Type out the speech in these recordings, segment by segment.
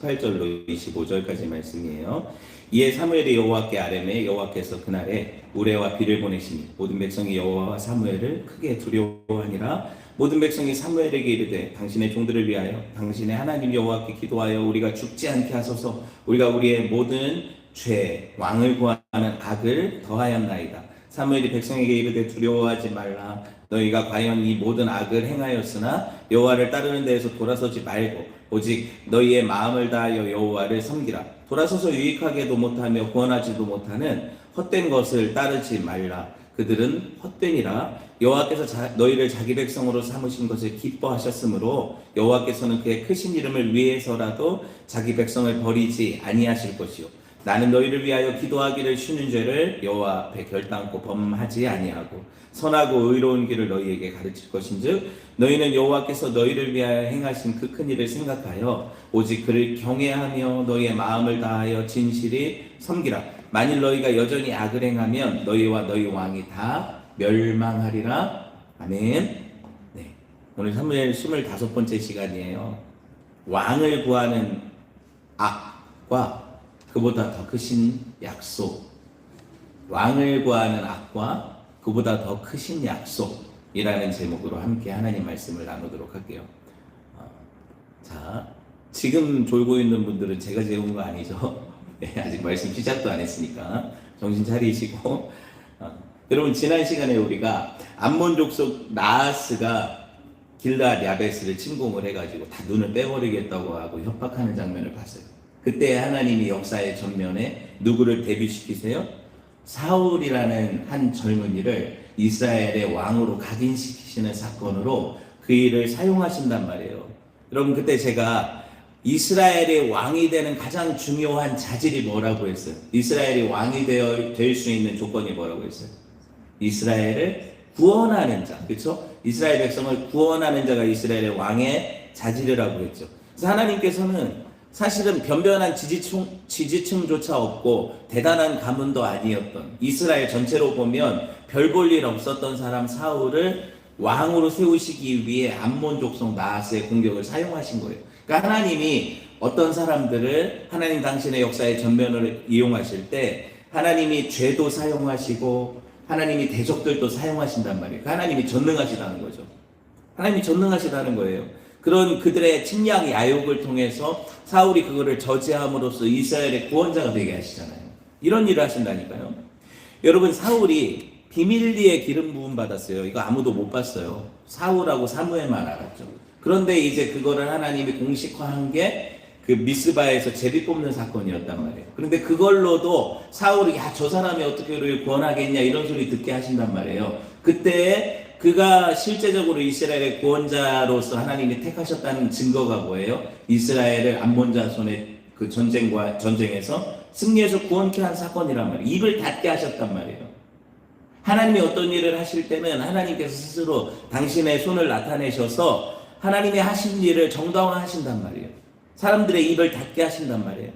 18절로 25절까지 말씀이에요. 이에 사무엘이 여호와께 아뢰매 여호와께서 그날에 우레와 비를 보내시니 모든 백성이 여호와와 사무엘을 크게 두려워하니라. 모든 백성이 사무엘에게 이르되 당신의 종들을 위하여 당신의 하나님 여호와께 기도하여 우리가 죽지 않게 하소서. 우리가 우리의 모든 죄 왕을 구하는 악을 더하였나이다. 사무엘이 백성에게 이르되 두려워하지 말라. 너희가 과연 이 모든 악을 행하였으나 여호와를 따르는 데에서 돌아서지 말고 오직 너희의 마음을 다하여 여호와를 섬기라. 돌아서서 유익하게도 못하며 구원하지도 못하는 헛된 것을 따르지 말라. 그들은 헛되니라. 여호와께서 너희를 자기 백성으로 삼으신 것을 기뻐하셨으므로 여호와께서는 그의 크신 이름을 위해서라도 자기 백성을 버리지 아니하실 것이요 나는 너희를 위하여 기도하기를 쉬는 죄를 여호와 앞에 결단코 범하지 아니하고 선하고 의로운 길을 너희에게 가르칠 것인즉 너희는 여호와께서 너희를 위하여 행하신 그 큰 일을 생각하여 오직 그를 경외하며 너희의 마음을 다하여 진실히 섬기라. 만일 너희가 여전히 악을 행하면 너희와 너희 왕이 다 멸망하리라. 아멘. 네, 오늘 사무엘 25번째 시간이에요. 왕을 구하는 악과 그보다 더 크신 약속, 왕을 구하는 악과 그보다 더 크신 약속이라는 제목으로 함께 하나님 말씀을 나누도록 할게요. 자, 지금 졸고 있는 분들은 제가 재운 거 아니죠? 네, 아직 말씀 시작도 안 했으니까 정신 차리시고 여러분 지난 시간에 우리가 암몬 족속 나하스가 길르앗 야베스를 침공을 해가지고 다 눈을 빼버리겠다고 하고 협박하는 장면을 봤어요. 그때 하나님이 역사의 전면에 누구를 데뷔시키세요? 사울이라는 한 젊은이를 이스라엘의 왕으로 각인시키시는 사건으로 그 일을 사용하신단 말이에요. 여러분 그때 제가 이스라엘의 왕이 되는 가장 중요한 자질이 뭐라고 했어요? 이스라엘이 왕이 될 수 있는 조건이 뭐라고 했어요? 이스라엘을 구원하는 자, 그렇죠? 이스라엘 백성을 구원하는 자가 이스라엘의 왕의 자질이라고 했죠. 그래서 하나님께서는 사실은 변변한 지지층조차 없고 대단한 가문도 아니었던 이스라엘 전체로 보면 별 볼 일 없었던 사람 사울을 왕으로 세우시기 위해 암몬 족속 나하스의 공격을 사용하신 거예요. 그러니까 하나님이 어떤 사람들을 하나님 당신의 역사의 전면을 이용하실 때 하나님이 죄도 사용하시고 하나님이 대적들도 사용하신단 말이에요. 하나님이 전능하시다는 거죠. 하나님이 전능하시다는 거예요. 그런 그들의 침략 야욕을 통해서 사울이 그거를 저지함으로써 이스라엘의 구원자가 되게 하시잖아요. 이런 일을 하신다니까요. 여러분 사울이 비밀리에 기름 부음 받았어요. 이거 아무도 못 봤어요. 사울하고 사무엘만 알았죠. 그런데 이제 그거를 하나님이 공식화한 게 그 미스바에서 제비 뽑는 사건이었단 말이에요. 그런데 그걸로도 사울이 저 사람이 어떻게 우리를 구원하겠냐 이런 소리 듣게 하신단 말이에요. 그때 그가 실제적으로 이스라엘의 구원자로서 하나님이 택하셨다는 증거가 뭐예요? 이스라엘을 암몬 자손의 그 전쟁에서 승리해서 구원케 한 사건이란 말이에요. 입을 닫게 하셨단 말이에요. 하나님이 어떤 일을 하실 때는 하나님께서 스스로 당신의 손을 나타내셔서 하나님의 하신 일을 정당화하신단 말이에요. 사람들의 입을 닫게 하신단 말이에요.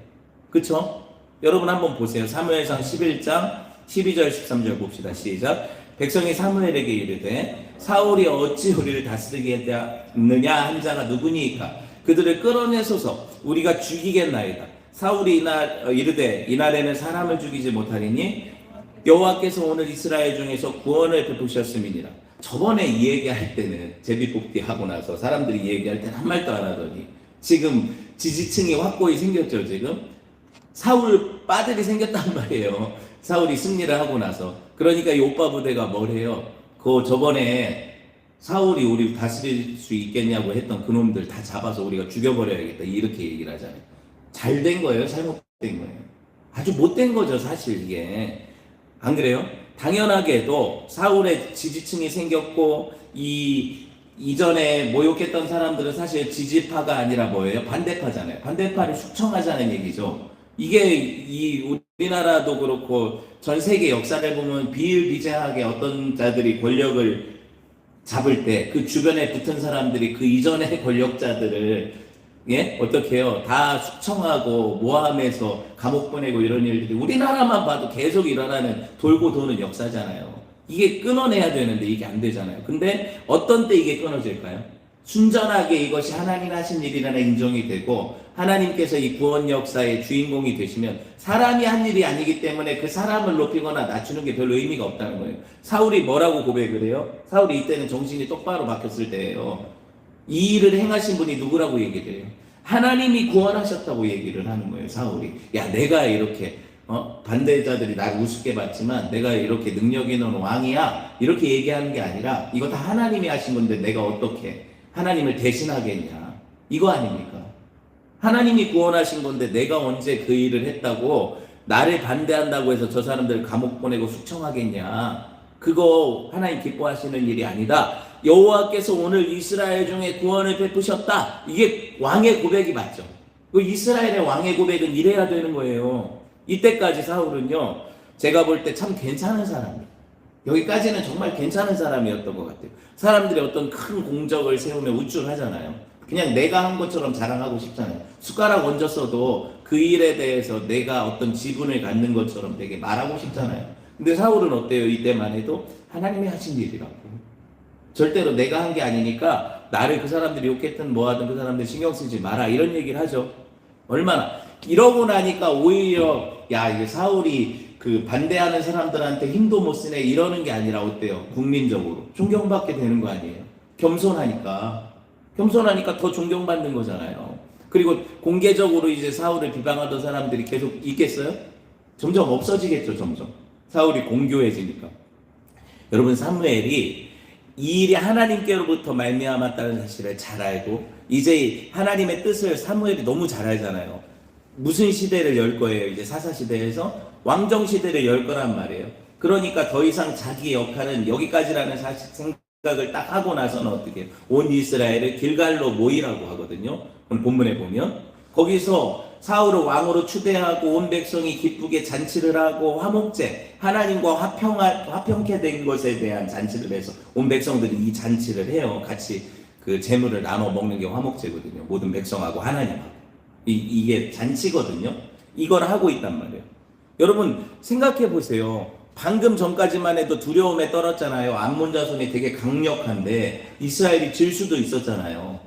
그쵸? 여러분 한번 보세요. 사무엘상 11장 12절 13절 봅시다. 시작. 백성이 사무엘에게 이르되 사울이 어찌 우리를 다스리겠느냐 한 자가 누구니이까 그들을 끌어내소서 우리가 죽이겠나이다. 사울이 이르되 이날에는 사람을 죽이지 못하리니 여호와께서 오늘 이스라엘 중에서 구원을 베푸셨음이니라. 저번에 이 얘기할 때는 제비뽑기 하고 나서 사람들이 이 얘기할 때는 한 말도 안 하더니 지금 지지층이 확고히 생겼죠. 지금 사울 빠들이 생겼단 말이에요. 사울이 승리를 하고 나서. 그러니까 이 오빠 부대가 뭘 해요? 저번에 사울이 우리 다스릴 수 있겠냐고 했던 그놈들 다 잡아서 우리가 죽여버려야겠다 이렇게 얘기를 하잖아요. 잘 된 거예요? 잘못된 거예요? 아주 못된 거죠 사실 이게. 안 그래요? 당연하게도 사울의 지지층이 생겼고 이전에 모욕했던 사람들은 사실 지지파가 아니라 뭐예요? 반대파잖아요. 반대파를 숙청하자는 얘기죠. 이게 우리나라도 그렇고 전 세계 역사를 보면 비일비재하게 어떤 자들이 권력을 잡을 때 그 주변에 붙은 사람들이 그 이전의 권력자들을 어떻게 해요? 다 숙청하고 모함해서 감옥 보내고 이런 일들이 우리나라만 봐도 계속 일어나는 돌고 도는 역사잖아요. 이게 끊어내야 되는데 이게 안 되잖아요. 근데 어떤 때 이게 끊어질까요? 순전하게 이것이 하나님 하신 일이라는 인정이 되고 하나님께서 이 구원 역사의 주인공이 되시면 사람이 한 일이 아니기 때문에 그 사람을 높이거나 낮추는 게 별로 의미가 없다는 거예요. 사울이 뭐라고 고백을 해요? 사울이 이때는 정신이 똑바로 바뀌었을 때예요. 이 일을 행하신 분이 누구라고 얘기를 해요? 하나님이 구원하셨다고 얘기를 하는 거예요. 사울이. 야, 내가 이렇게 반대자들이 나를 우습게 봤지만 내가 이렇게 능력 있는 왕이야 이렇게 얘기하는 게 아니라 이거 다 하나님이 하신 건데 내가 어떻게 하나님을 대신하겠냐, 이거 아닙니까? 하나님이 구원하신 건데 내가 언제 그 일을 했다고 나를 반대한다고 해서 저 사람들 감옥 보내고 숙청하겠냐, 그거 하나님 기뻐하시는 일이 아니다. 여호와께서 오늘 이스라엘 중에 구원을 베푸셨다, 이게 왕의 고백이 맞죠. 그 이스라엘의 왕의 고백은 이래야 되는 거예요. 이때까지 사울은요, 제가 볼 때 참 괜찮은 사람이에요. 여기까지는 정말 괜찮은 사람이었던 것 같아요. 사람들이 어떤 큰 공적을 세우면 우쭐하잖아요. 그냥 내가 한 것처럼 자랑하고 싶잖아요. 숟가락 얹었어도 그 일에 대해서 내가 어떤 지분을 갖는 것처럼 되게 말하고 싶잖아요. 근데 사울은 어때요? 이때만 해도 하나님이 하신 일이라고. 절대로 내가 한 게 아니니까 나를 그 사람들이 욕했든 뭐하든 그 사람들 신경 쓰지 마라, 이런 얘기를 하죠. 얼마나 이러고 나니까 오히려 야, 이게 사울이 그 반대하는 사람들한테 힘도 못 쓰네 이러는 게 아니라 어때요? 국민적으로 존경받게 되는 거 아니에요? 겸손하니까 더 존경받는 거잖아요. 그리고 공개적으로 이제 사울을 비방하던 사람들이 계속 있겠어요? 점점 없어지겠죠. 점점 사울이 공교해지니까. 여러분, 사무엘이 이 일이 하나님께로부터 말미암았다는 사실을 잘 알고 이제 하나님의 뜻을 사무엘이 너무 잘 알잖아요. 무슨 시대를 열 거예요? 이제 사사시대에서 왕정 시대를 열 거란 말이에요. 그러니까 더 이상 자기 역할은 여기까지라는 생각을 딱 하고 나서는 어떻게 해요? 온 이스라엘을 길갈로 모이라고 하거든요. 오늘 본문에 보면 거기서 사울을 왕으로 추대하고 온 백성이 기쁘게 잔치를 하고 화목제, 하나님과 화평케 된 것에 대한 잔치를 해서 온 백성들이 이 잔치를 해요. 같이 그 재물을 나눠 먹는 게 화목제거든요. 모든 백성하고 하나님하고. 이게 잔치거든요. 이걸 하고 있단 말이에요. 여러분 생각해 보세요. 방금 전까지만 해도 두려움에 떨었잖아요. 암몬 자손이 되게 강력한데 이스라엘이 질 수도 있었잖아요.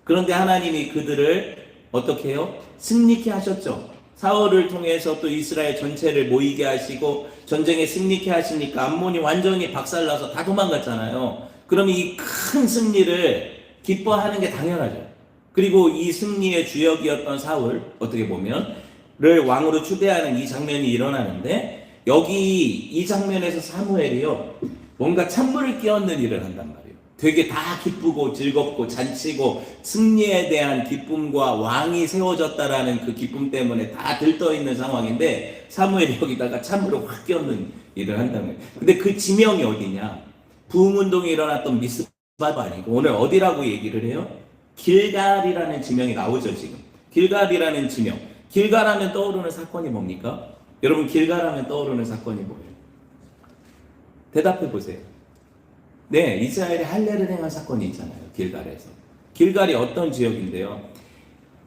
그런데 하나님이 그들을 어떻게 해요? 승리케 하셨죠. 사울을 통해서 또 이스라엘 전체를 모이게 하시고 전쟁에 승리케 하시니까 암몬이 완전히 박살나서 다 도망갔잖아요. 그럼 이 큰 승리를 기뻐하는 게 당연하죠. 그리고 이 승리의 주역이었던 사울, 어떻게 보면 를 왕으로 추대하는 이 장면이 일어나는데 여기 이 장면에서 사무엘이요, 뭔가 찬물을 끼얹는 일을 한단 말이에요. 되게 다 기쁘고 즐겁고 잔치고 승리에 대한 기쁨과 왕이 세워졌다라는 그 기쁨 때문에 다 들떠있는 상황인데 사무엘이 여기다가 찬물을 확 끼얹는 일을 한다는 거예요. 근데 그 지명이 어디냐? 부흥운동이 일어났던 미스바가 아니고 오늘 어디라고 얘기를 해요? 길갈이라는 지명이 나오죠. 지금 길갈이라는 지명. 길갈하면 떠오르는 사건이 뭡니까? 여러분, 길갈하면 떠오르는 사건이 뭐예요? 대답해 보세요. 네, 이스라엘이 할례를 행한 사건이 있잖아요. 길갈에서. 길갈이 어떤 지역인데요?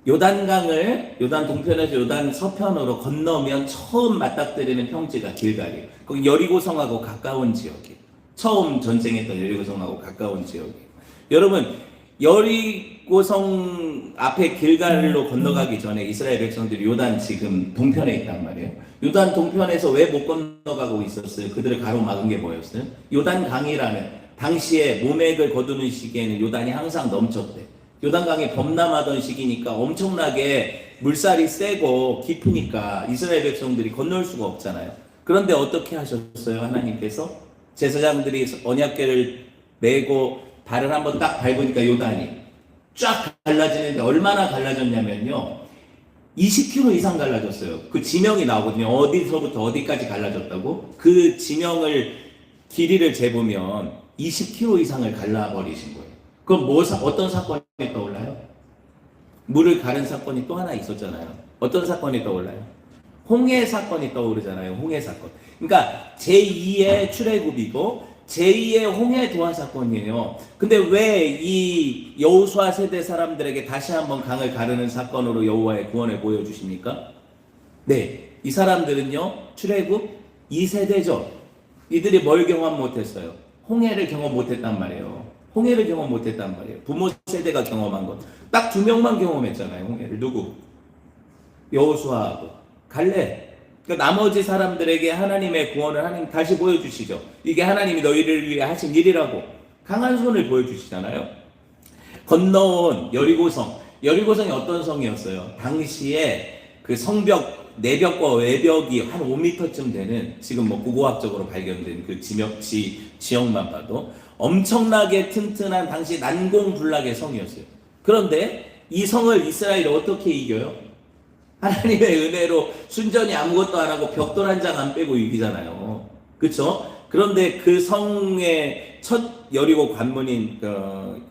요단강을 요단 동편에서 요단 서편으로 건너면 처음 맞닥뜨리는 평지가 길갈이에요. 거기 여리고성하고 가까운 지역이에요. 처음 전쟁했던 여리고성하고 가까운 지역이에요. 여러분, 여리고성 앞에 길갈로 건너가기 전에 이스라엘 백성들이 요단 지금 동편에 있단 말이에요. 요단 동편에서 왜 못 건너가고 있었어요? 그들을 가로막은 게 뭐였어요? 요단강이라는, 당시에 모맥을 거두는 시기에는 요단이 항상 넘쳤대. 요단강이 범람하던 시기니까 엄청나게 물살이 세고 깊으니까 이스라엘 백성들이 건널 수가 없잖아요. 그런데 어떻게 하셨어요? 하나님께서 제사장들이 언약궤를 메고 발을 한번 딱 밟으니까 요단이 쫙 갈라지는데 얼마나 갈라졌냐면요, 20km 이상 갈라졌어요. 그 지명이 나오거든요. 어디서부터 어디까지 갈라졌다고? 그 지명을 길이를 재보면 20km 이상을 갈라버리신 거예요. 그럼 어떤 사건이 떠올라요? 물을 가른 사건이 또 하나 있었잖아요. 어떤 사건이 떠올라요? 홍해 사건이 떠오르잖아요. 홍해 사건. 그러니까 제2의 출애굽이고 제2의 홍해 도하 사건이에요. 근데 왜 이 여호수아 세대 사람들에게 다시 한번 강을 가르는 사건으로 여호와의 구원을 보여주십니까? 네, 이 사람들은요, 출애굽 2세대죠. 이들이 뭘 경험 못했어요? 홍해를 경험 못했단 말이에요. 홍해를 경험 못했단 말이에요. 부모 세대가 경험한 것. 딱 2명만 경험했잖아요. 홍해를. 누구? 여호수아하고 갈렙. 그러니까 나머지 사람들에게 하나님의 구원을 하나님 다시 보여주시죠. 이게 하나님이 너희를 위해 하신 일이라고 강한 손을 보여주시잖아요. 건너온 여리고성. 여리고성이 어떤 성이었어요? 당시에 그 성벽 내벽과 외벽이 한 5m쯤 되는, 지금 뭐 고고학적으로 발견된 그 지역만 봐도 엄청나게 튼튼한 당시 난공불락의 성이었어요. 그런데 이 성을 이스라엘이 어떻게 이겨요? 하나님의 은혜로 순전히 아무것도 안 하고 벽돌 한 장 안 빼고 이기잖아요. 그렇죠? 그런데 그 성의 첫 여리고 관문인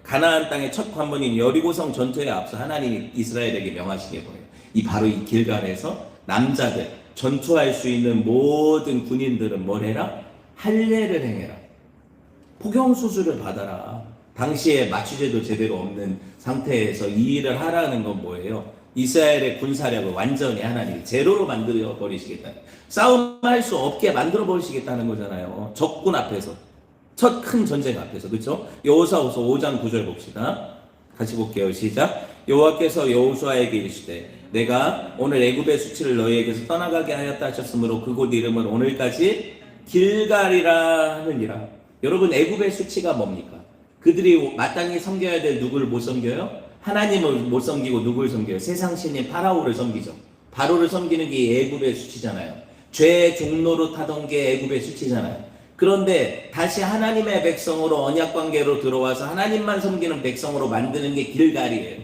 가나안 땅의 첫 관문인 여리고성 전투에 앞서 하나님이 이스라엘에게 명하신 게 뭐예요? 바로 이 길갈에서 남자들, 전투할 수 있는 모든 군인들은 뭘 해라? 할례를 행해라. 포경수술을 받아라. 당시에 마취제도 제대로 없는 상태에서 이 일을 하라는 건 뭐예요? 이스라엘의 군사력을 완전히 하나님이 제로로 만들어 버리시겠다. 싸움할 수 없게 만들어 버리시겠다는 거잖아요. 적군 앞에서. 첫 큰 전쟁 앞에서. 그렇죠? 여호수아후서 5장 9절 봅시다. 같이 볼게요. 시작. 여호와께서 여호수아에게 이르시되 내가 오늘 애굽의 수치를 너희에게서 떠나가게 하였다 하셨으므로 그곳 이름을 오늘까지 길갈이라 하느니라. 여러분, 애굽의 수치가 뭡니까? 그들이 마땅히 섬겨야 될 누구를 못 섬겨요? 하나님을 못 섬기고 누구를 섬겨요? 세상 신인 파라오를 섬기죠. 바로를 섬기는 게 애굽의 수치잖아요. 죄의 종로로 타던 게 애굽의 수치잖아요. 그런데 다시 하나님의 백성으로 언약 관계로 들어와서 하나님만 섬기는 백성으로 만드는 게 길갈이에요.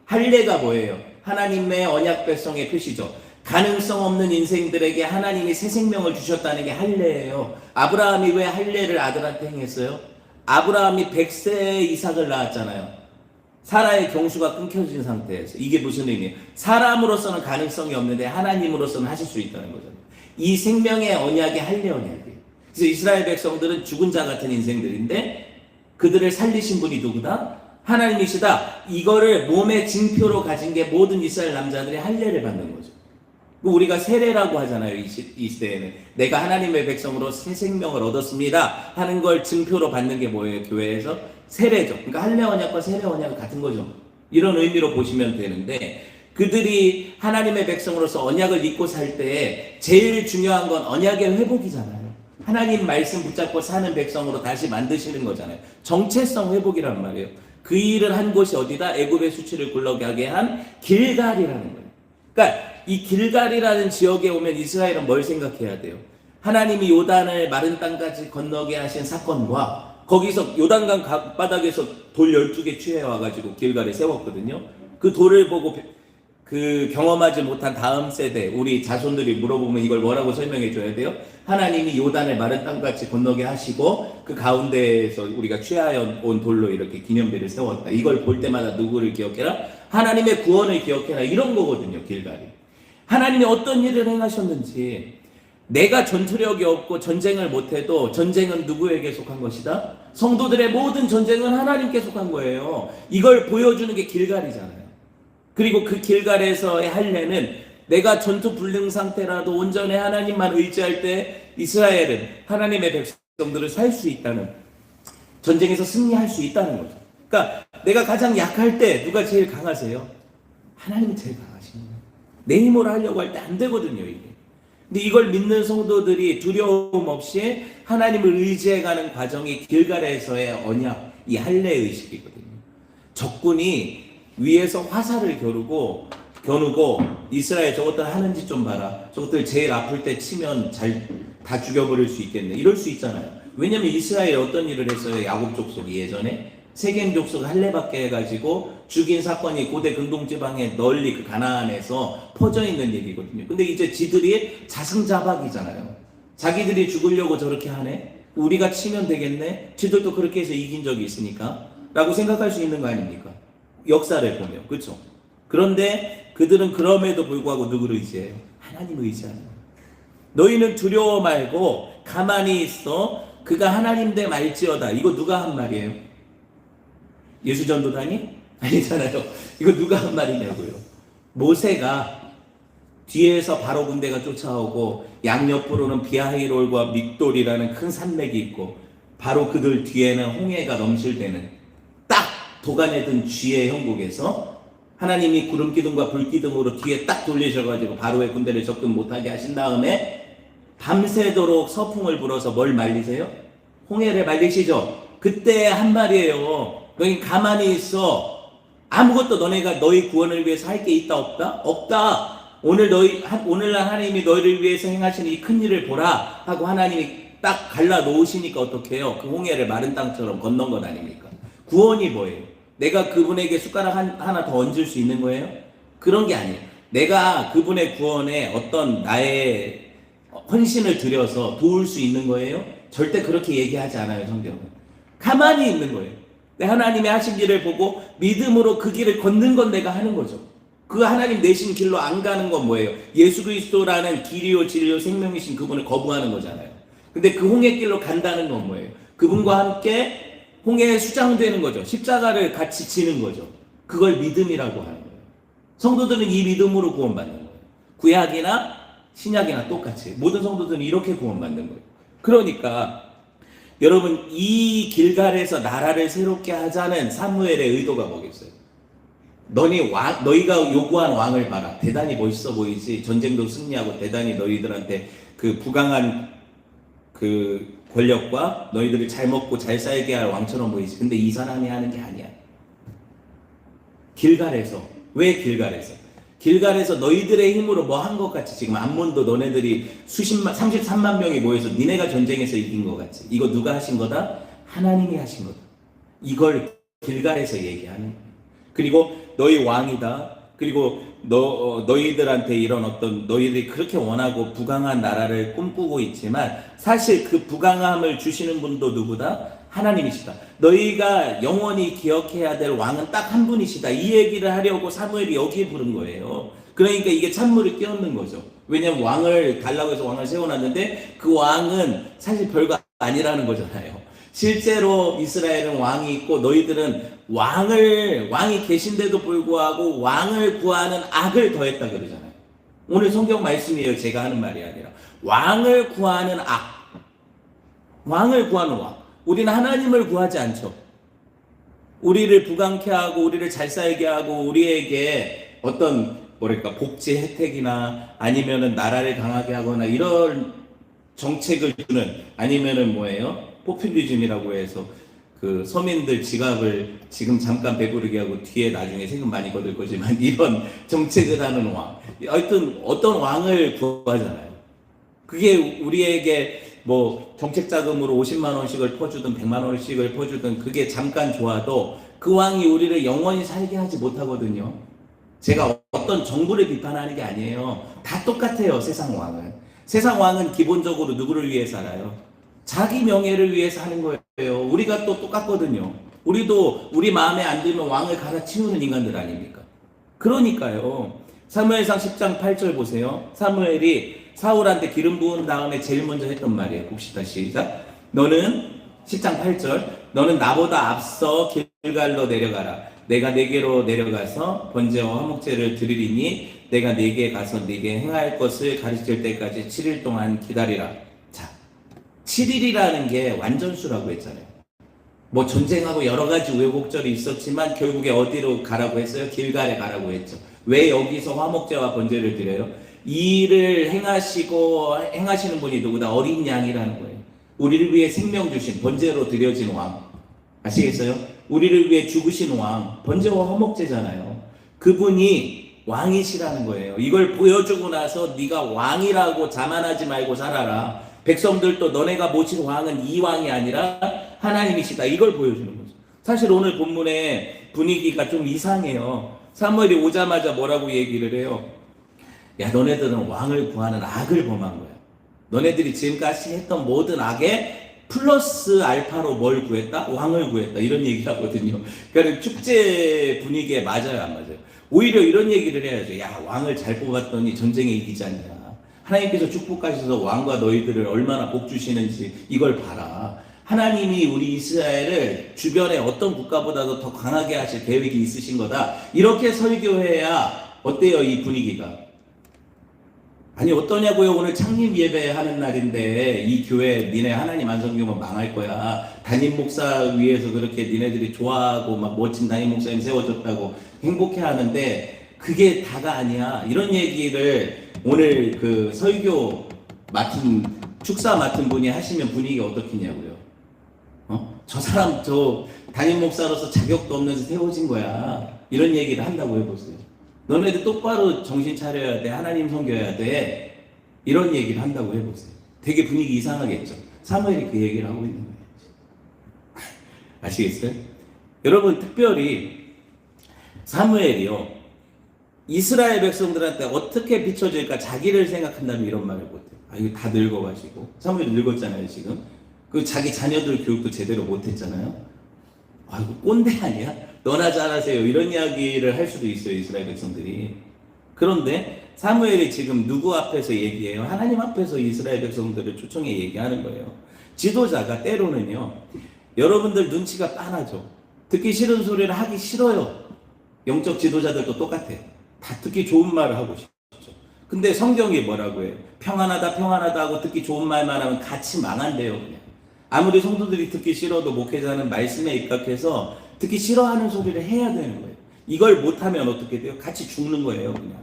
할례가 뭐예요? 하나님의 언약 백성의 표시죠. 가능성 없는 인생들에게 하나님이 새 생명을 주셨다는 게 할례예요. 아브라함이 왜 할례를 아들한테 행했어요? 아브라함이 100세에 이삭을 낳았잖아요. 사라의 경수가 끊겨진 상태에서. 이게 무슨 의미예요? 사람으로서는 가능성이 없는데 하나님으로서는 하실 수 있다는 거잖아요. 이 생명의 언약이 할례 언약이에요. 그래서 이스라엘 백성들은 죽은 자 같은 인생들인데 그들을 살리신 분이 누구다? 하나님이시다. 이거를 몸의 징표로 가진 게 모든 이스라엘 남자들이 할례를 받는 거죠. 우리가 세례라고 하잖아요. 이 시대에는 내가 하나님의 백성으로 새 생명을 얻었습니다 하는 걸 증표로 받는 게 뭐예요? 교회에서 세례죠. 그러니까 할례 언약과 세례 언약은 같은 거죠. 이런 의미로 보시면 되는데, 그들이 하나님의 백성으로서 언약을 잊고 살 때 제일 중요한 건 언약의 회복이잖아요. 하나님 말씀 붙잡고 사는 백성으로 다시 만드시는 거잖아요. 정체성 회복이란 말이에요. 그 일을 한 곳이 어디다? 애굽의 수치를 굴러가게 한 길갈이라는 거예요. 그러니까 이 길갈이라는 지역에 오면 이스라엘은 뭘 생각해야 돼요? 하나님이 요단을 마른 땅까지 건너게 하신 사건과 거기서 요단강 바닥에서 돌 12개 취해와가지고 길갈에 세웠거든요. 그 돌을 보고 그 경험하지 못한 다음 세대 우리 자손들이 물어보면 이걸 뭐라고 설명해 줘야 돼요? 하나님이 요단을 마른 땅같이 건너게 하시고 그 가운데에서 우리가 취하여 온 돌로 이렇게 기념비를 세웠다. 이걸 볼 때마다 누구를 기억해라? 하나님의 구원을 기억해라. 이런 거거든요. 길갈이. 하나님이 어떤 일을 행하셨는지, 내가 전투력이 없고 전쟁을 못해도 전쟁은 누구에게 속한 것이다? 성도들의 모든 전쟁은 하나님께 속한 거예요. 이걸 보여주는 게 길갈이잖아요. 그리고 그 길갈에서의 할례는 내가 전투 불능 상태라도 온전히 하나님만 의지할 때 이스라엘은, 하나님의 백성들을 살 수 있다는, 전쟁에서 승리할 수 있다는 거죠. 그러니까 내가 가장 약할 때 누가 제일 강하세요? 하나님이 제일 강하신 거예요. 내 힘으로 하려고 할 때 안 되거든요, 이게. 근데 이걸 믿는 성도들이 두려움 없이 하나님을 의지해가는 과정이 길갈에서의 언약, 이 할례 의식이거든요. 적군이 위에서 화살을 겨누고 이스라엘 저것들 하는 짓 좀 봐라. 저것들 제일 아플 때 치면 다 죽여버릴 수 있겠네. 이럴 수 있잖아요. 왜냐면 이스라엘이 어떤 일을 했어요? 야곱 족속이 예전에 세겜 족속 할례받게 해가지고 죽인 사건이 고대 근동지방에 널리 그 가나안에서 퍼져 있는 얘기거든요. 근데 이제 지들이 자승자박이잖아요. 자기들이 죽으려고 저렇게 하네? 우리가 치면 되겠네? 지들도 그렇게 해서 이긴 적이 있으니까 라고 생각할 수 있는 거 아닙니까? 역사를 보면. 그렇죠? 그런데 그들은 그럼에도 불구하고 누구를 의지해요? 하나님을 의지하는 거예요. 너희는 두려워 말고 가만히 있어. 그가 하나님 되 말지어다. 이거 누가 한 말이에요? 예수전도단이? 아니잖아요. 이거 누가 한 말이냐고요. 모세가 뒤에서 바로 군대가 쫓아오고 양옆으로는 비하히롤과 믹돌이라는 큰 산맥이 있고 바로 그들 뒤에는 홍해가 넘칠 때는 딱 도간에 든 쥐의 형국에서 하나님이 구름 기둥과 불 기둥으로 뒤에 딱 돌리셔가지고 바로의 군대를 접근 못하게 하신 다음에 밤새도록 서풍을 불어서 뭘 말리세요? 홍해를 말리시죠. 그때 한 말이에요. 너희 가만히 있어. 아무것도 너네가 너희 구원을 위해서 할 게 있다 없다? 없다. 오늘날 하나님이 너희를 위해서 행하시는 이 큰 일을 보라 하고 하나님이 딱 갈라 놓으시니까 어떻게 해요? 그 홍해를 마른 땅처럼 건넌 것 아닙니까? 구원이 뭐예요? 내가 그분에게 숟가락 하나 더 얹을 수 있는 거예요? 그런 게 아니에요. 내가 그분의 구원에 어떤 나의 헌신을 들여서 도울 수 있는 거예요? 절대 그렇게 얘기하지 않아요, 성경은. 가만히 있는 거예요. 하나님의 하신 길을 보고 믿음으로 그 길을 걷는 건 내가 하는 거죠. 그 하나님 내신 길로 안 가는 건 뭐예요? 예수 그리스도라는 길이요 진리요 생명이신 그분을 거부하는 거잖아요. 근데 그 홍해길로 간다는 건 뭐예요? 그분과 함께 홍해에 수장되는 거죠. 십자가를 같이 지는 거죠. 그걸 믿음이라고 하는 거예요. 성도들은 이 믿음으로 구원받는 거예요. 구약이나 신약이나 똑같이 모든 성도들은 이렇게 구원받는 거예요. 그러니까 여러분, 이 길갈에서 나라를 새롭게 하자는 사무엘의 의도가 뭐겠어요? 너희가 요구한 왕을 봐라. 대단히 멋있어 보이지. 전쟁도 승리하고 대단히 너희들한테 그 부강한 그 권력과 너희들이 잘 먹고 잘 살게 할 왕처럼 보이지. 근데 이 사람이 하는 게 아니야. 길갈에서. 왜 길갈에서? 길갈에서 너희들의 힘으로 뭐 한 것 같이 지금 암몬도 너네들이 33만 명이 모여서 니네가 전쟁에서 이긴 것 같이. 이거 누가 하신 거다? 하나님이 하신 거다. 이걸 길갈에서 얘기하는 거예요. 그리고 너희 왕이다. 그리고 너희들한테 이런 어떤 너희들이 그렇게 원하고 부강한 나라를 꿈꾸고 있지만 사실 그 부강함을 주시는 분도 누구다? 하나님이시다. 너희가 영원히 기억해야 될 왕은 딱 한 분이시다. 이 얘기를 하려고 사무엘이 여기에 부른 거예요. 그러니까 이게 찬물을 끼얹는 거죠. 왜냐면 왕을 달라고 해서 왕을 세워놨는데 그 왕은 사실 별거 아니라는 거잖아요. 실제로 이스라엘은 왕이 있고 너희들은 왕이 계신데도 불구하고 왕을 구하는 악을 더했다 그러잖아요. 오늘 성경 말씀이에요. 제가 하는 말이 아니라. 왕을 구하는 악. 왕을 구하는 왕. 우리는 하나님을 구하지 않죠. 우리를 부강케 하고 우리를 잘 살게 하고 우리에게 어떤 복지 혜택이나 아니면은 나라를 강하게 하거나 이런 정책을 주는 아니면은 포퓰리즘이라고 해서 그 서민들 지갑을 지금 잠깐 배부르게 하고 뒤에 나중에 세금 많이 거둘 거지만 이런 정책을 하는 왕. 하여튼 어떤 왕을 구하잖아요. 그게 우리에게 정책 자금으로 50만 원씩을 퍼주든 100만 원씩을 퍼주든 그게 잠깐 좋아도 그 왕이 우리를 영원히 살게 하지 못하거든요. 제가 어떤 정부를 비판하는 게 아니에요. 다 똑같아요. 세상 왕은. 세상 왕은 기본적으로 누구를 위해 살아요? 자기 명예를 위해서 하는 거예요. 우리가 또 똑같거든요. 우리도 우리 마음에 안 들면 왕을 갈아치우는 인간들 아닙니까? 그러니까요. 사무엘상 10장 8절 보세요. 사무엘이 사울한테 기름 부은 다음에 제일 먼저 했던 말이에요. 봅시다. 시작. 10장 8절. 너는 나보다 앞서 길갈로 내려가라. 내가 네게로 내려가서 번제와 화목제를 드리리니 내가 네게 가서 네게 행할 것을 가르칠 때까지 7일 동안 기다리라. 자, 7일이라는 게 완전수라고 했잖아요. 전쟁하고 여러 가지 우여곡절이 있었지만 결국에 어디로 가라고 했어요? 길갈에 가라고 했죠. 왜 여기서 화목제와 번제를 드려요? 이 일을 행하시는 분이 누구다? 어린 양이라는 거예요. 우리를 위해 생명 주신 번제로 드려진 왕. 아시겠어요? 우리를 위해 죽으신 왕. 번제와 화목제잖아요. 그분이 왕이시라는 거예요. 이걸 보여주고 나서 네가 왕이라고 자만하지 말고 살아라. 백성들도 너네가 모실 왕은 이 왕이 아니라 하나님이시다. 이걸 보여주는 거죠. 사실 오늘 본문의 분위기가 좀 이상해요. 사무엘이 오자마자 뭐라고 얘기를 해요? 야, 너네들은 왕을 구하는 악을 범한 거야. 너네들이 지금까지 했던 모든 악에 플러스 알파로 뭘 구했다? 왕을 구했다. 이런 얘기를 하거든요. 그러니까 축제 분위기에 맞아요, 안 맞아요? 오히려 이런 얘기를 해야죠. 야, 왕을 잘 뽑았더니 전쟁에 이기지 않냐. 하나님께서 축복하셔서 왕과 너희들을 얼마나 복 주시는지 이걸 봐라. 하나님이 우리 이스라엘을 주변의 어떤 국가보다도 더 강하게 하실 계획이 있으신 거다. 이렇게 설교해야 어때요, 이 분위기가? 아니 어떠냐고요? 오늘 창립 예배하는 날인데 이 교회 니네 하나님 안 섬기면 망할 거야. 담임 목사 위해서 그렇게 니네들이 좋아하고 막 멋진 담임 목사님 세워줬다고 행복해 하는데 그게 다가 아니야. 이런 얘기를 오늘 그 설교 맡은 축사 맡은 분이 하시면 분위기가 어떻겠냐고요. 저 사람 저 담임 목사로서 자격도 없는데 세워진 거야. 이런 얘기를 한다고 해보세요. 너네들 똑바로 정신 차려야 돼. 하나님 섬겨야 돼. 이런 얘기를 한다고 해보세요. 되게 분위기 이상하겠죠. 사무엘이 그 얘기를 하고 있는 거예요. 아시겠어요? 여러분 특별히 사무엘이요. 이스라엘 백성들한테 어떻게 비춰질까 자기를 생각한다면 이런 말을 못해요. 아 이거 다 늙어가지고. 사무엘이 늙었잖아요 지금. 그 자기 자녀들 교육도 제대로 못했잖아요. 아 이거 꼰대 아니야? 너나 잘하세요. 이런 이야기를 할 수도 있어요. 이스라엘 백성들이. 그런데 사무엘이 지금 누구 앞에서 얘기해요? 하나님 앞에서 이스라엘 백성들을 초청해 얘기하는 거예요. 지도자가 때로는요. 여러분들 눈치가 빤하죠. 듣기 싫은 소리를 하기 싫어요. 영적 지도자들도 똑같아요. 다 듣기 좋은 말을 하고 싶죠. 근데 성경이 뭐라고 해요? 평안하다 평안하다 하고 듣기 좋은 말만 하면 같이 망한대요. 그냥. 아무리 성도들이 듣기 싫어도 목회자는 말씀에 입각해서 듣기 싫어하는 소리를 해야 되는 거예요. 이걸 못하면 어떻게 돼요? 같이 죽는 거예요. 그냥.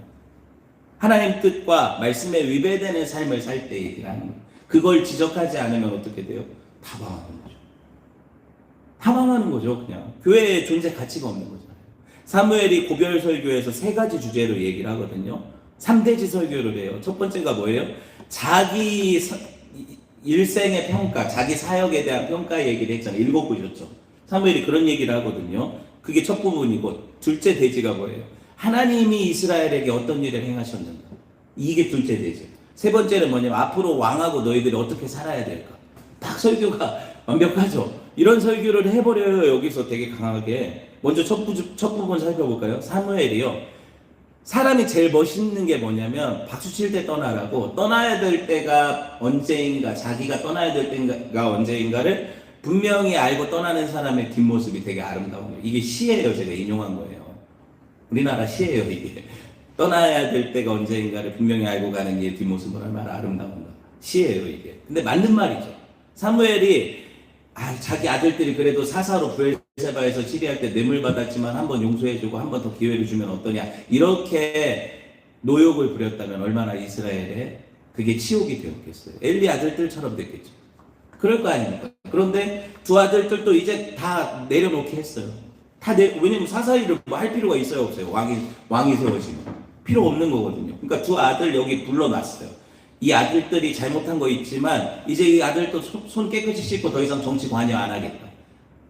하나님 뜻과 말씀에 위배되는 삶을 살 때 얘기를 하는 거예요. 그걸 지적하지 않으면 어떻게 돼요? 타방하는 거죠. 타방하는 거죠. 그냥. 교회의 존재 가치가 없는 거잖아요. 사무엘이 고별 설교에서 세 가지 주제로 얘기를 하거든요. 3대지 설교를 해요. 첫 번째가 뭐예요? 자기 일생의 평가, 자기 사역에 대한 평가 얘기를 했잖아요. 읽어보셨죠? 사무엘이 그런 얘기를 하거든요. 그게 첫 부분이고, 둘째 대지가 뭐예요? 하나님이 이스라엘에게 어떤 일을 행하셨는가. 이게 둘째 대지. 세 번째는 뭐냐면 앞으로 왕하고 너희들이 어떻게 살아야 될까. 딱 설교가 완벽하죠. 이런 설교를 해버려요. 여기서 되게 강하게. 먼저 첫 부분 살펴볼까요? 사무엘이요. 사람이 제일 멋있는 게 뭐냐면 박수 칠 때 떠나라고, 떠나야 될 때가 언제인가, 자기가 떠나야 될 때가 언제인가를 분명히 알고 떠나는 사람의 뒷모습이 되게 아름다운 거예요. 이게 시예요. 제가 인용한 거예요. 우리나라 시예요. 이게 떠나야 될 때가 언제인가를 분명히 알고 가는 게 뒷모습은 얼마나 아름다운가. 시예요 이게. 근데 맞는 말이죠. 사무엘이 자기 아들들이 그래도 사사로 부엘세바에서 치리할 때 뇌물 받았지만 한번 용서해주고 한 번 더 기회를 주면 어떠냐, 이렇게 노욕을 부렸다면 얼마나 이스라엘에 그게 치욕이 되었겠어요. 엘리 아들들처럼 됐겠죠. 그럴 거 아닙니까? 그런데 두 아들들도 이제 다 내려놓게 했어요. 왜냐면 사사일을 뭐 할 필요가 있어요 없어요? 왕이 세워지면 필요 없는 거거든요. 그러니까 두 아들 여기 불러놨어요. 이 아들들이 잘못한 거 있지만 이제 이 아들도 손 깨끗이 씻고 더 이상 정치 관여 안 하겠다.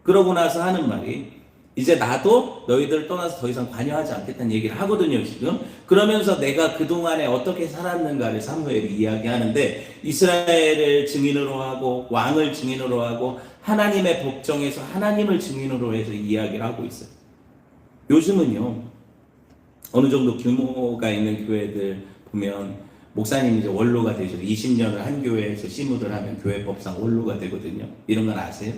그러고 나서 하는 말이 이제 나도 너희들 떠나서 더 이상 관여하지 않겠다는 얘기를 하거든요 지금. 그러면서 내가 그동안에 어떻게 살았는가를 사무엘이 이야기하는데, 이스라엘을 증인으로 하고 왕을 증인으로 하고 하나님의 법정에서 하나님을 증인으로 해서 이야기를 하고 있어요. 요즘은요 어느 정도 규모가 있는 교회들 보면 목사님이 이제 원로가 되죠. 20년을 한 교회에서 시무를 하면 교회법상 원로가 되거든요. 이런 건 아세요?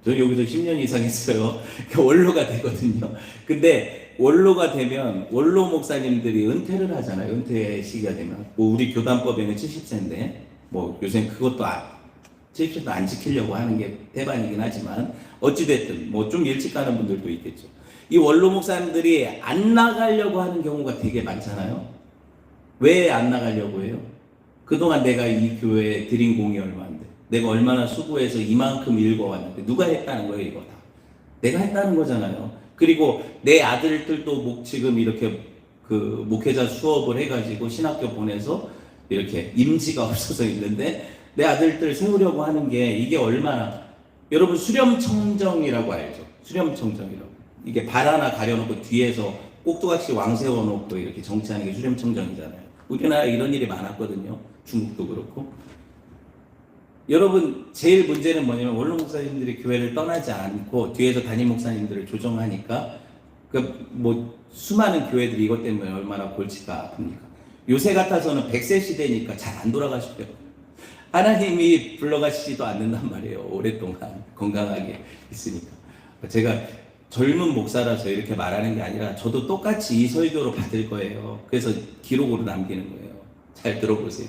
저 여기서 10년 이상 했어요. 원로가 되거든요. 근데 원로가 되면 원로 목사님들이 은퇴를 하잖아요. 은퇴 시기가 되면. 뭐 우리 교단법에는 70세인데 뭐 요새는 그것도 70세도 안 지키려고 하는 게 대반이긴 하지만 어찌됐든 뭐 좀 일찍 가는 분들도 있겠죠. 이 원로 목사님들이 안 나가려고 하는 경우가 되게 많잖아요. 왜 안 나가려고 해요? 그동안 내가 이 교회에 드린 공이 얼마인데, 내가 얼마나 수고해서 이만큼 읽어왔는데, 누가 했다는 거예요 이거 다? 내가 했다는 거잖아요. 그리고 내 아들들도 지금 이렇게 그 목회자 수업을 해가지고 신학교 보내서 이렇게 임지가 없어서 있는데 내 아들들 세우려고 하는 게 이게 얼마나, 여러분 수렴청정이라고 알죠? 수렴청정이라고. 이게 발 하나 가려놓고 뒤에서 꼭두각시 왕 세워놓고 이렇게 정치하는 게 수렴청정이잖아요. 우리나라에 이런 일이 많았거든요. 중국도 그렇고. 여러분 제일 문제는 뭐냐면 원로 목사님들이 교회를 떠나지 않고 뒤에서 담임 목사님들을 조정하니까 그 뭐 수많은 교회들이 이것 때문에 얼마나 골치가 아픕니까? 요새 같아서는 100세 시대니까 잘 안 돌아가시죠. 하나님이 불러가시지도 않는단 말이에요. 오랫동안 건강하게 있으니까. 제가 젊은 목사라서 이렇게 말하는 게 아니라 저도 똑같이 이 설교로 받을 거예요. 그래서 기록으로 남기는 거예요. 잘 들어보세요.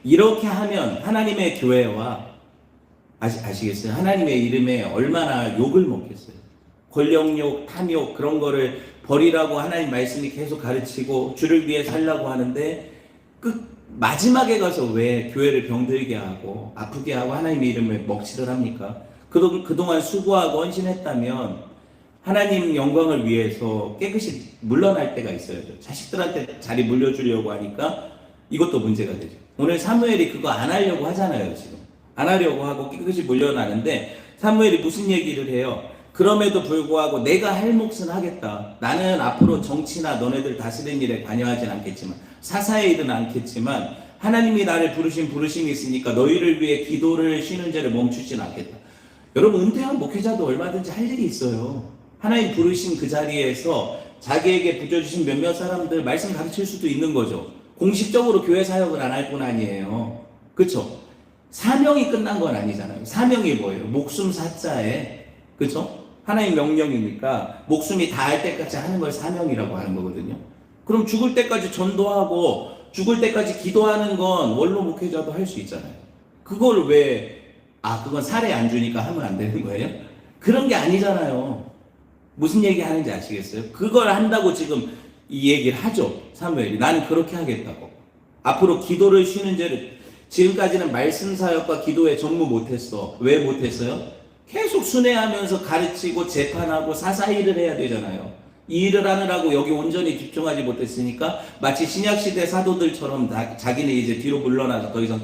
이렇게 하면 하나님의 교회와 아시겠어요? 하나님의 이름에 얼마나 욕을 먹겠어요. 권력욕, 탐욕 그런 거를 버리라고 하나님 말씀이 계속 가르치고 주를 위해 살라고 하는데 마지막에 가서 왜 교회를 병들게 하고 아프게 하고 하나님의 이름을 먹칠을 합니까? 그동안 수고하고 헌신했다면 하나님 영광을 위해서 깨끗이 물러날 때가 있어요. 자식들한테 자리 물려주려고 하니까 이것도 문제가 되죠. 오늘 사무엘이 그거 안 하려고 하잖아요. 지금 안 하려고 하고 깨끗이 물러나는데 사무엘이 무슨 얘기를 해요? 그럼에도 불구하고 내가 할 몫은 하겠다. 나는 앞으로 정치나 너네들 다스리는 일에 관여하진 않겠지만 사사의 일은 않겠지만 하나님이 나를 부르신 부르심이 있으니까 너희를 위해 기도를 쉬는 죄를 멈추진 않겠다. 여러분 은퇴한 목회자도 얼마든지 할 일이 있어요. 하나님 부르신 그 자리에서 자기에게 부져주신 몇몇 사람들 말씀 가르칠 수도 있는 거죠. 공식적으로 교회 사역을 안 할 뿐 아니에요. 그렇죠? 사명이 끝난 건 아니잖아요. 사명이 뭐예요? 목숨 사자에, 그렇죠? 하나님 명령이니까 목숨이 다할 때까지 하는 걸 사명이라고 하는 거거든요. 그럼 죽을 때까지 전도하고 죽을 때까지 기도하는 건 원로 목회자도 할 수 있잖아요. 그걸 왜 그건 사례 안 주니까 하면 안 되는 거예요? 그런 게 아니잖아요. 무슨 얘기 하는지 아시겠어요? 그걸 한다고 지금 이 얘기를 하죠. 사무엘이. 나는 그렇게 하겠다고. 앞으로 기도를 쉬는 죄를 지금까지는 말씀 사역과 기도에 전무 못했어. 왜 못했어요? 계속 순회하면서 가르치고 재판하고 사사 일을 해야 되잖아요. 이 일을 하느라고 여기 온전히 집중하지 못했으니까 마치 신약시대 사도들처럼 자기는 이제 뒤로 물러나서 더 이상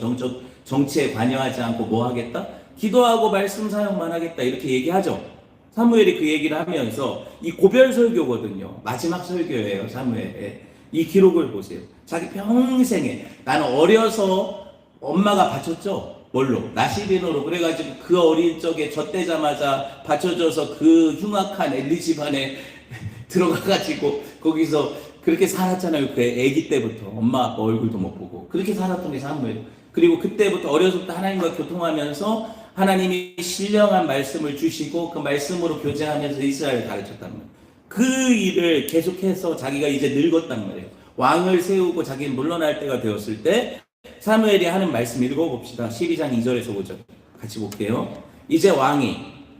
정치에 관여하지 않고 뭐 하겠다? 기도하고 말씀 사역만 하겠다 이렇게 얘기하죠. 사무엘이 그 얘기를 하면서 이 고별 설교거든요. 마지막 설교예요. 사무엘의 이 기록을 보세요. 자기 평생에 나는 어려서 엄마가 바쳤죠. 뭘로? 나시린으로. 그래가지고 그 어린 적에 젖대자마자 받쳐줘서 그 흉악한 엘리 집안에 들어가가지고 거기서 그렇게 살았잖아요. 그 아기 때부터 엄마 아빠 얼굴도 못 보고 그렇게 살았던 게 사무엘. 그리고 그때부터 어려서부터 하나님과 교통하면서 하나님이 신령한 말씀을 주시고 그 말씀으로 교제하면서 이스라엘을 가르쳤단 말이에요. 그 일을 계속해서 자기가 이제 늙었단 말이에요. 왕을 세우고 자기는 물러날 때가 되었을 때 사무엘이 하는 말씀 읽어봅시다. 12장 2절에서 5절 같이 볼게요. 이제 왕이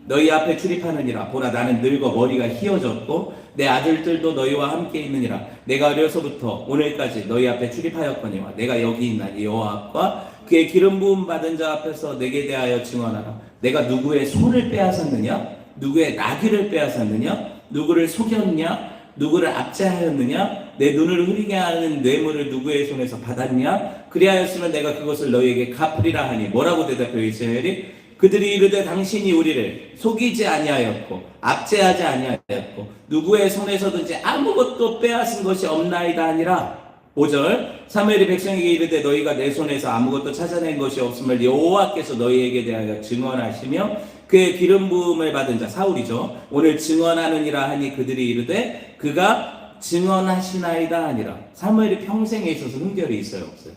너희 앞에 출입하느니라. 보라 나는 늙어 머리가 휘어졌고 내 아들들도 너희와 함께 있느니라. 내가 어려서부터 오늘까지 너희 앞에 출입하였거니와 내가 여기 있나니 여호와 앞과 그의 기름 부음 받은 자 앞에서 내게 대하여 증언하라. 내가 누구의 손을 빼앗았느냐? 누구의 나귀를 빼앗았느냐? 누구를 속였냐? 누구를 압제하였느냐? 내 눈을 흐리게 하는 뇌물을 누구의 손에서 받았냐? 그리하였으면 내가 그것을 너희에게 갚으리라 하니 뭐라고 대답해요 이스라엘이? 그들이 이르되 당신이 우리를 속이지 아니하였고 압제하지 아니하였고 누구의 손에서든지 아무것도 빼앗은 것이 없나이다 아니라 5절 사무엘이 백성에게 이르되 너희가 내 손에서 아무것도 찾아낸 것이 없음을 여호와께서 너희에게 대하여 증언하시며 그의 기름 부음을 받은 자 사울이죠. 오늘 증언하느니라 하니 그들이 이르되 그가 증언하시나이다 아니라. 사무엘이 평생에 있어서 흠결이 있어요 없어요?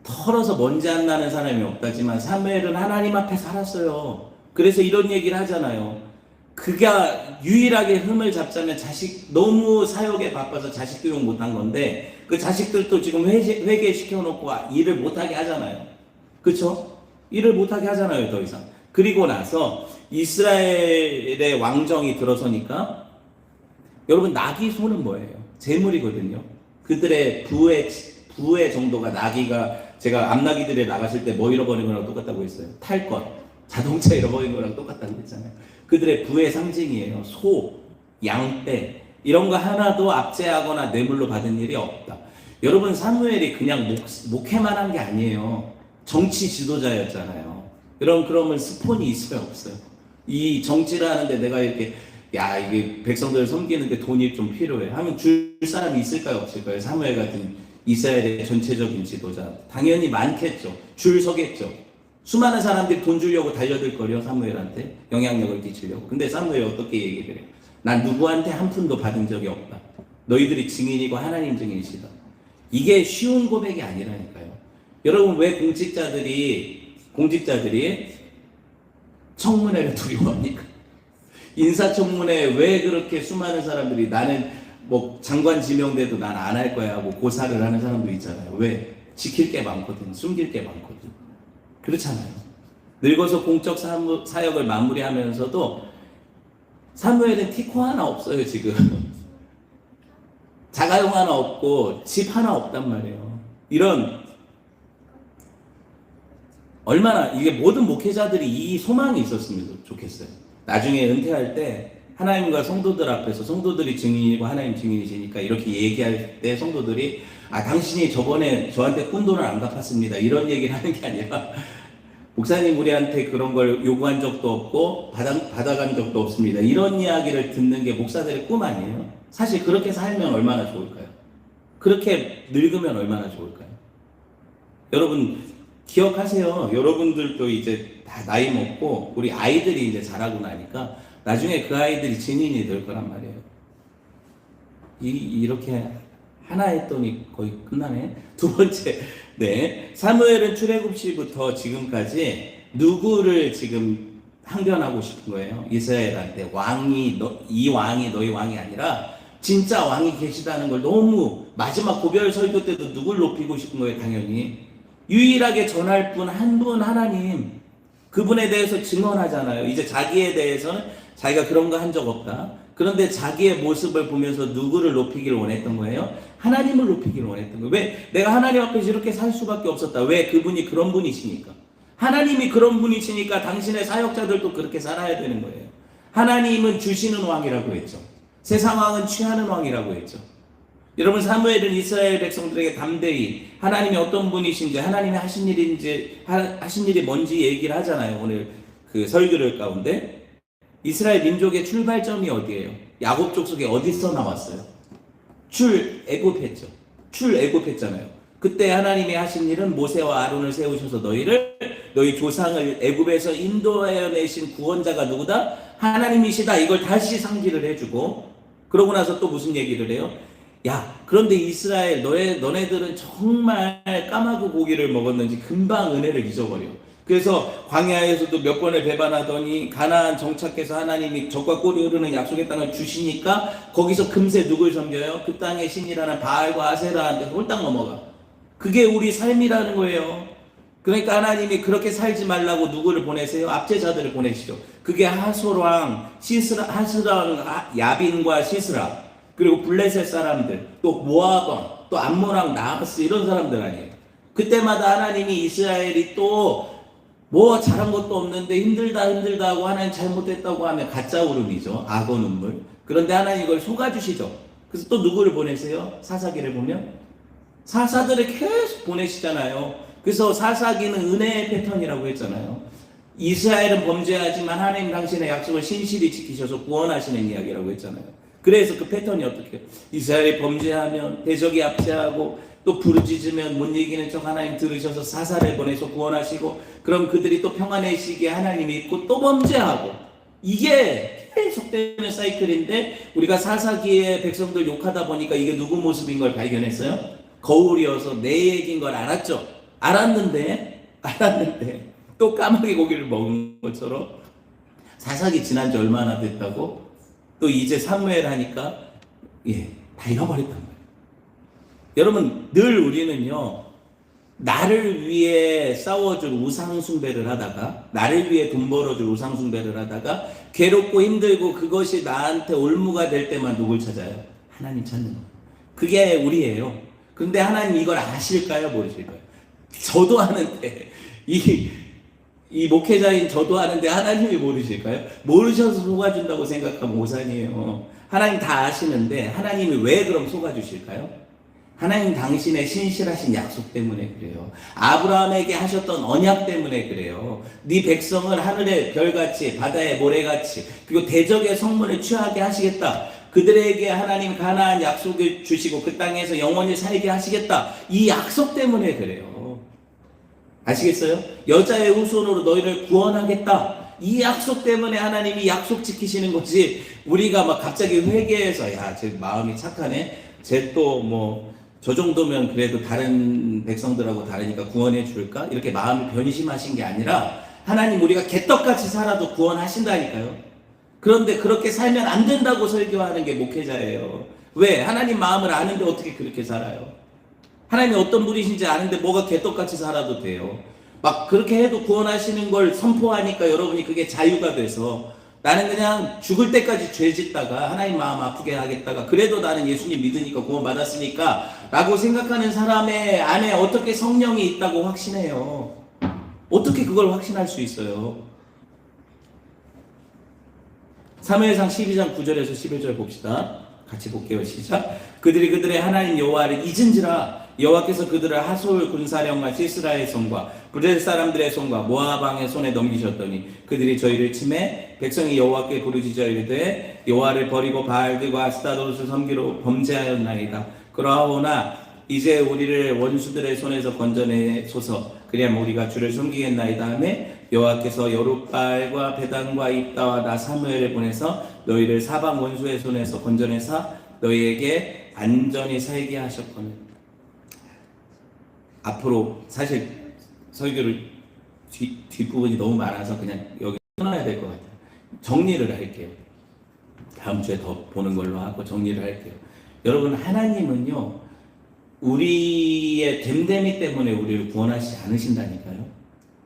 털어서 먼지 안 나는 사람이 없다지만 사무엘은 하나님 앞에 살았어요. 그래서 이런 얘기를 하잖아요. 그가 유일하게 흠을 잡자면 너무 사역에 바빠서 자식 교육 못한 건데 그 자식들도 지금 회개시켜놓고 일을 못하게 하잖아요. 그렇죠? 일을 못하게 하잖아요 더 이상. 그리고 나서 이스라엘의 왕정이 들어서니까 여러분 나귀 소는 뭐예요? 재물이거든요. 그들의 부의 정도가 나귀가 제가 암나귀들에 나갔을 때 뭐 잃어버린 거랑 똑같다고 했어요. 탈 것, 자동차 잃어버린 거랑 똑같다고 했잖아요. 그들의 부의 상징이에요. 소, 양떼 이런 거 하나도 압제하거나 뇌물로 받은 일이 없다. 여러분 사무엘이 그냥 목회만 한 게 아니에요. 정치 지도자였잖아요. 그러면 스폰이 있어요 없어요? 이 정치를 하는데 내가 이렇게 이게 백성들을 섬기는데 돈이 좀 필요해 하면 줄 사람이 있을까요 없을까요? 사무엘 같은 이스라엘의 전체적인 지도자 당연히 많겠죠. 줄 서겠죠. 수많은 사람들이 돈 주려고 달려들 거려 사무엘한테 영향력을 끼치려고. 근데 사무엘이 어떻게 얘기를 해요? 난 누구한테 한 푼도 받은 적이 없다. 너희들이 증인이고 하나님 증인이시다. 이게 쉬운 고백이 아니라니까요. 여러분 왜 공직자들이 청문회를 두려워합니까? 인사청문회 왜 그렇게 수많은 사람들이 나는 뭐 장관 지명돼도 난 안 할 거야 하고 고사를 하는 사람도 있잖아요. 왜? 지킬 게 많거든. 숨길 게 많거든. 그렇잖아요. 늙어서 공적 사역을 마무리하면서도 사무엘은 티코 하나 없어요, 지금. 자가용 하나 없고 집 하나 없단 말이에요. 이런 얼마나 이게 모든 목회자들이 이 소망이 있었으면 좋겠어요. 나중에 은퇴할 때 하나님과 성도들 앞에서 성도들이 증인이고 하나님 증인이시니까 이렇게 얘기할 때 성도들이 당신이 저번에 저한테 꾼 돈을 안 갚았습니다. 이런 얘기를 하는 게 아니라 목사님 우리한테 그런 걸 요구한 적도 없고 받아간 적도 없습니다. 이런 이야기를 듣는 게 목사들의 꿈 아니에요? 사실 그렇게 살면 얼마나 좋을까요? 그렇게 늙으면 얼마나 좋을까요? 여러분 기억하세요. 여러분들도 이제 다 나이 먹고 우리 아이들이 이제 자라고 나니까 나중에 그 아이들이 증인이 될 거란 말이에요. 이렇게 하나 했더니 거의 끝나네. 두 번째, 네, 사무엘은 출애굽시부터 지금까지 누구를 지금 항변하고 싶은 거예요? 이스라엘한테 이 왕이 너희 왕이 아니라 진짜 왕이 계시다는 걸 너무 마지막 고별 설교 때도 누굴 높이고 싶은 거예요? 당연히 유일하게 전할 분 한 분 하나님, 그분에 대해서 증언하잖아요. 이제 자기에 대해서는 자기가 그런 거 한 적 없다. 그런데 자기의 모습을 보면서 누구를 높이기를 원했던 거예요? 하나님을 높이기를 원했던 거예요. 왜? 내가 하나님 앞에서 이렇게 살 수밖에 없었다. 왜? 그분이 그런 분이시니까. 하나님이 그런 분이시니까 당신의 사역자들도 그렇게 살아야 되는 거예요. 하나님은 주시는 왕이라고 했죠. 세상 왕은 취하는 왕이라고 했죠. 여러분 사무엘은 이스라엘 백성들에게 담대히 하나님이 어떤 분이신지 하나님이 하신 일이 뭔지 얘기를 하잖아요. 오늘 그 설교를 가운데 이스라엘 민족의 출발점이 어디예요? 야곱 족속이 어디서 나왔어요? 출애굽했죠. 출애굽했잖아요. 그때 하나님이 하신 일은 모세와 아론을 세우셔서 너희 조상을 애굽에서 인도해내신 구원자가 누구다? 하나님이시다. 이걸 다시 상기를 해주고 그러고 나서 또 무슨 얘기를 해요? 야, 그런데 이스라엘 너네들은 정말 까마귀 고기를 먹었는지 금방 은혜를 잊어버려. 그래서 광야에서도 몇 번을 배반하더니 가나안 정착해서 하나님이 적과 꿀이 흐르는 약속의 땅을 주시니까 거기서 금세 누굴 섬겨요? 그 땅의 신이라는 바알과 아세라한테 홀딱 넘어가. 그게 우리 삶이라는 거예요. 그러니까 하나님이 그렇게 살지 말라고 누구를 보내세요? 압제자들을 보내시죠. 그게 하소랑, 야빈과 시스라, 그리고 블레셋 사람들, 또 모압 왕, 또 암몬왕 나하스 이런 사람들 아니에요. 그때마다 하나님이 이스라엘이 또 뭐 잘한 것도 없는데 힘들다 하고 하나님 잘못했다고 하면 가짜 울음이죠. 악어 눈물. 그런데 하나님 이걸 속아주시죠. 그래서 또 누구를 보내세요? 사사기를 보면 사사들을 계속 보내시잖아요. 그래서 사사기는 은혜의 패턴이라고 했잖아요. 이스라엘은 범죄하지만 하나님 당신의 약속을 신실히 지키셔서 구원하시는 이야기라고 했잖아요. 그래서 그 패턴이 어떻게 해요? 이스라엘이 범죄하면 대적이 압제하고 또 부르짖으면 못 이기는 척 하나님 들으셔서 사사를 보내서 구원하시고 그럼 그들이 또 평안의 시기에 하나님이 있고 또 범죄하고 이게 계속되는 사이클인데 우리가 사사기에 백성들 욕하다 보니까 이게 누구 모습인 걸 발견했어요? 거울이어서 내 얘기인 걸 알았죠? 알았는데 또 까마귀 고기를 먹은 것처럼 사사기 지난 지 얼마나 됐다고? 또 이제 사무엘 하니까 다 잃어버렸단 말이에요. 여러분 늘 우리는요 나를 위해 싸워줄 우상숭배를 하다가 나를 위해 돈 벌어줄 우상숭배를 하다가 괴롭고 힘들고 그것이 나한테 올무가 될 때만 누굴 찾아요? 하나님 찾는 거예요. 그게 우리예요. 그런데 하나님 이걸 아실까요? 모르실까요? 저도 아는데 이 목회자인 저도 아는데 하나님이 모르실까요? 모르셔서 속아준다고 생각하면 오산이에요. 하나님 다 아시는데 하나님이 왜 그럼 속아주실까요? 하나님 당신의 신실하신 약속 때문에 그래요. 아브라함에게 하셨던 언약 때문에 그래요. 네 백성을 하늘의 별같이 바다의 모래같이 그리고 대적의 성문을 취하게 하시겠다. 그들에게 하나님 가나안 약속을 주시고 그 땅에서 영원히 살게 하시겠다. 이 약속 때문에 그래요. 아시겠어요? 여자의 후손으로 너희를 구원하겠다. 이 약속 때문에 하나님이 약속 지키시는 거지. 우리가 막 갑자기 회개해서 제 마음이 착하네. 쟤 또 저 정도면 그래도 다른 백성들하고 다르니까 구원해 줄까? 이렇게 마음이 변심하신 게 아니라 하나님 우리가 개떡같이 살아도 구원하신다니까요. 그런데 그렇게 살면 안 된다고 설교하는 게 목회자예요. 왜? 하나님 마음을 아는데 어떻게 그렇게 살아요? 하나님이 어떤 분이신지 아는데 뭐가 개떡같이 살아도 돼요. 막 그렇게 해도 구원하시는 걸 선포하니까 여러분이 그게 자유가 돼서 나는 그냥 죽을 때까지 죄 짓다가 하나님 마음 아프게 하겠다가 그래도 나는 예수님 믿으니까 구원 받았으니까 라고 생각하는 사람의 안에 어떻게 성령이 있다고 확신해요? 어떻게 그걸 확신할 수 있어요? 사무엘상 12장 9절에서 11절 봅시다. 같이 볼게요. 시작. 그들이 그들의 하나님 여호와를 잊은지라 여호와께서 그들을 하솔 군사령과 시스라의 손과 브레 사람들의 손과 모압 왕의 손에 넘기셨더니 그들이 저희를 치매 백성이 여호와께 부르짖어 이르되 여호와를 버리고 바알들과 아스타롯을 섬기로 범죄하였나이다. 그러하오나 이제 우리를 원수들의 손에서 건져내소서. 그리하면 우리가 주를 섬기겠나이다 하매 여호와께서 여룻바알과 베단과 입다와 나 사무엘을 보내서 너희를 사방 원수의 손에서 건져내사 너희에게 안전히 살게 하셨거늘. 앞으로 사실 설교를 뒷부분이 너무 많아서 그냥 여기 끊어야 될 것 같아요. 정리를 할게요. 다음 주에 더 보는 걸로 하고 정리를 할게요. 여러분, 하나님은요 우리의 됨됨이 때문에 우리를 구원하시지 않으신다니까요.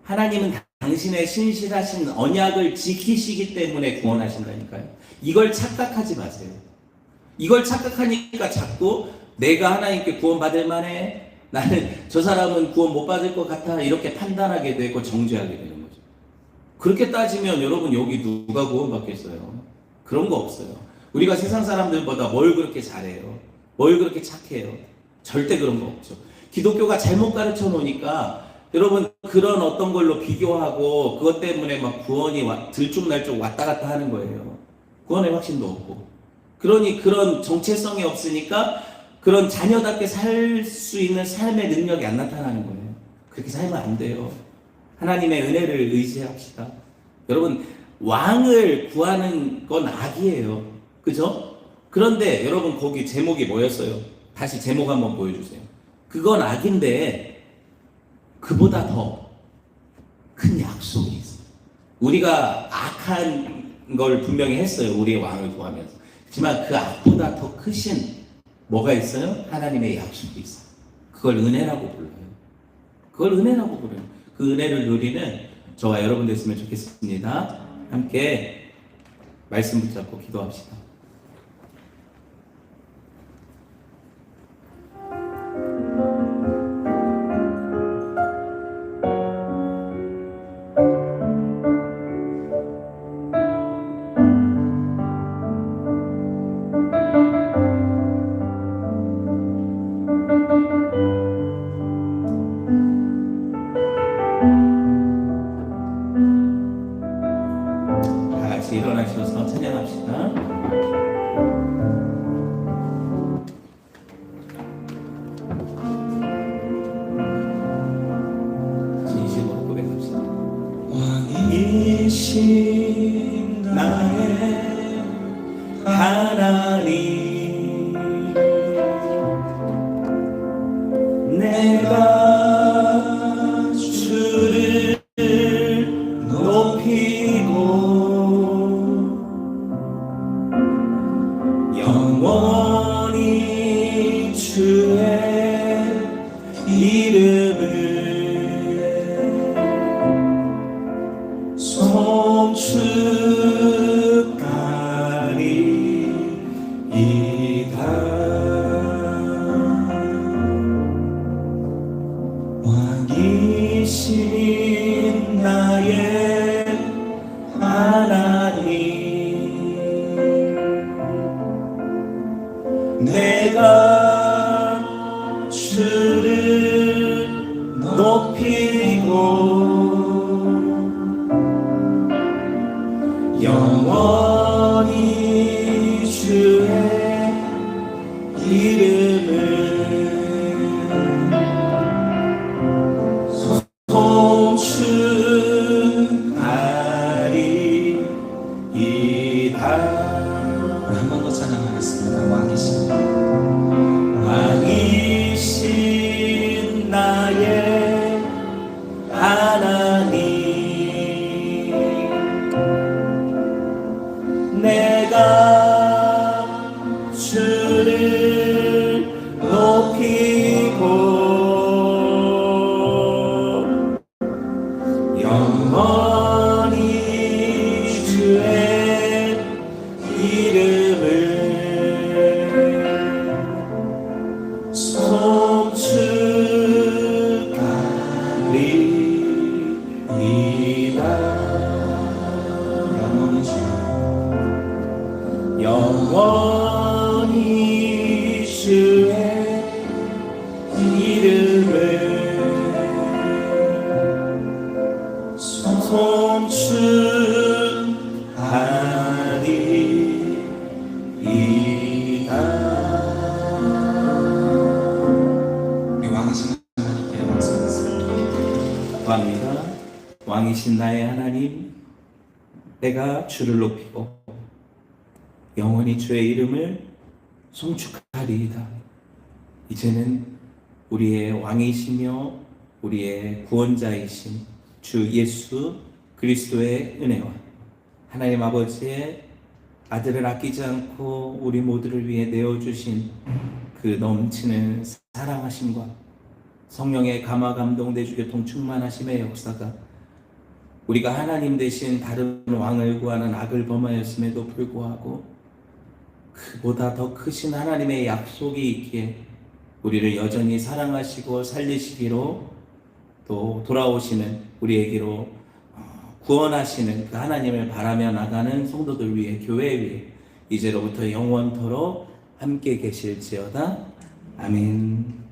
하나님은 당신의 신실하신 언약을 지키시기 때문에 구원하신다니까요. 이걸 착각하지 마세요. 이걸 착각하니까 자꾸 내가 하나님께 구원받을 만해, 나는 저 사람은 구원 못 받을 것 같아, 이렇게 판단하게 되고 정죄하게 되는 거죠. 그렇게 따지면 여러분 여기 누가 구원받겠어요? 그런 거 없어요. 우리가 세상 사람들보다 뭘 그렇게 잘해요? 뭘 그렇게 착해요? 절대 그런 거 없죠. 기독교가 잘못 가르쳐 놓으니까 여러분 그런 어떤 걸로 비교하고 그것 때문에 막 구원이 들쭉날쭉 왔다 갔다 하는 거예요. 구원의 확신도 없고. 그러니 그런 정체성이 없으니까 그런 자녀답게 살 수 있는 삶의 능력이 안 나타나는 거예요. 그렇게 살면 안 돼요. 하나님의 은혜를 의지합시다. 여러분, 왕을 구하는 건 악이에요. 그죠? 그런데 여러분 거기 제목이 뭐였어요? 다시 제목 한번 보여주세요. 그건 악인데 그보다 더 큰 약속이 있어요. 우리가 악한 걸 분명히 했어요. 우리의 왕을 구하면서. 하지만 그 악보다 더 크신 뭐가 있어요? 하나님의 약속이 있어요. 그걸 은혜라고 불러요. 그걸 은혜라고 불러요. 그 은혜를 누리는 저와 여러분 됐으면 좋겠습니다. 함께 말씀 붙잡고 기도합시다. 다 같이 일어나셔서 찬양합시다. 진심으로 고백합시다. 왕이신 나의 하나님, 내가 주를 높이고 영원히 주의 이름을 송축하리이다. 왕이신 나의 하나님, 내가 주를 높이고 영원히 주의 이름을 송축하리이다. 한 번 더 찬양하겠습니다. 왕이신 나의 하나님, 송축하리이다. 영원히 주의 이름을 송축하리이다. 우리 왕이신 하나님께 말씀하겠습니다. 왕이다. 왕이신 나의 하나님, 내가 주를 높이고 영원히 주의 이름을 송축하리이다. 이제는 우리의 왕이시며 우리의 구원자이신 주 예수 그리스도의 은혜와 하나님 아버지의 아들을 아끼지 않고 우리 모두를 위해 내어주신 그 넘치는 사랑하심과 성령의 감화 감동 내주교통 충만하심의 역사가 우리가 하나님 대신 다른 왕을 구하는 악을 범하였음에도 불구하고 그보다 더 크신 하나님의 약속이 있기에 우리를 여전히 사랑하시고 살리시기로 또 돌아오시는 우리에게로 구원하시는 그 하나님을 바라며 나가는 성도들 위해 교회 위해 이제로부터 영원토록 함께 계실지어다. 아멘.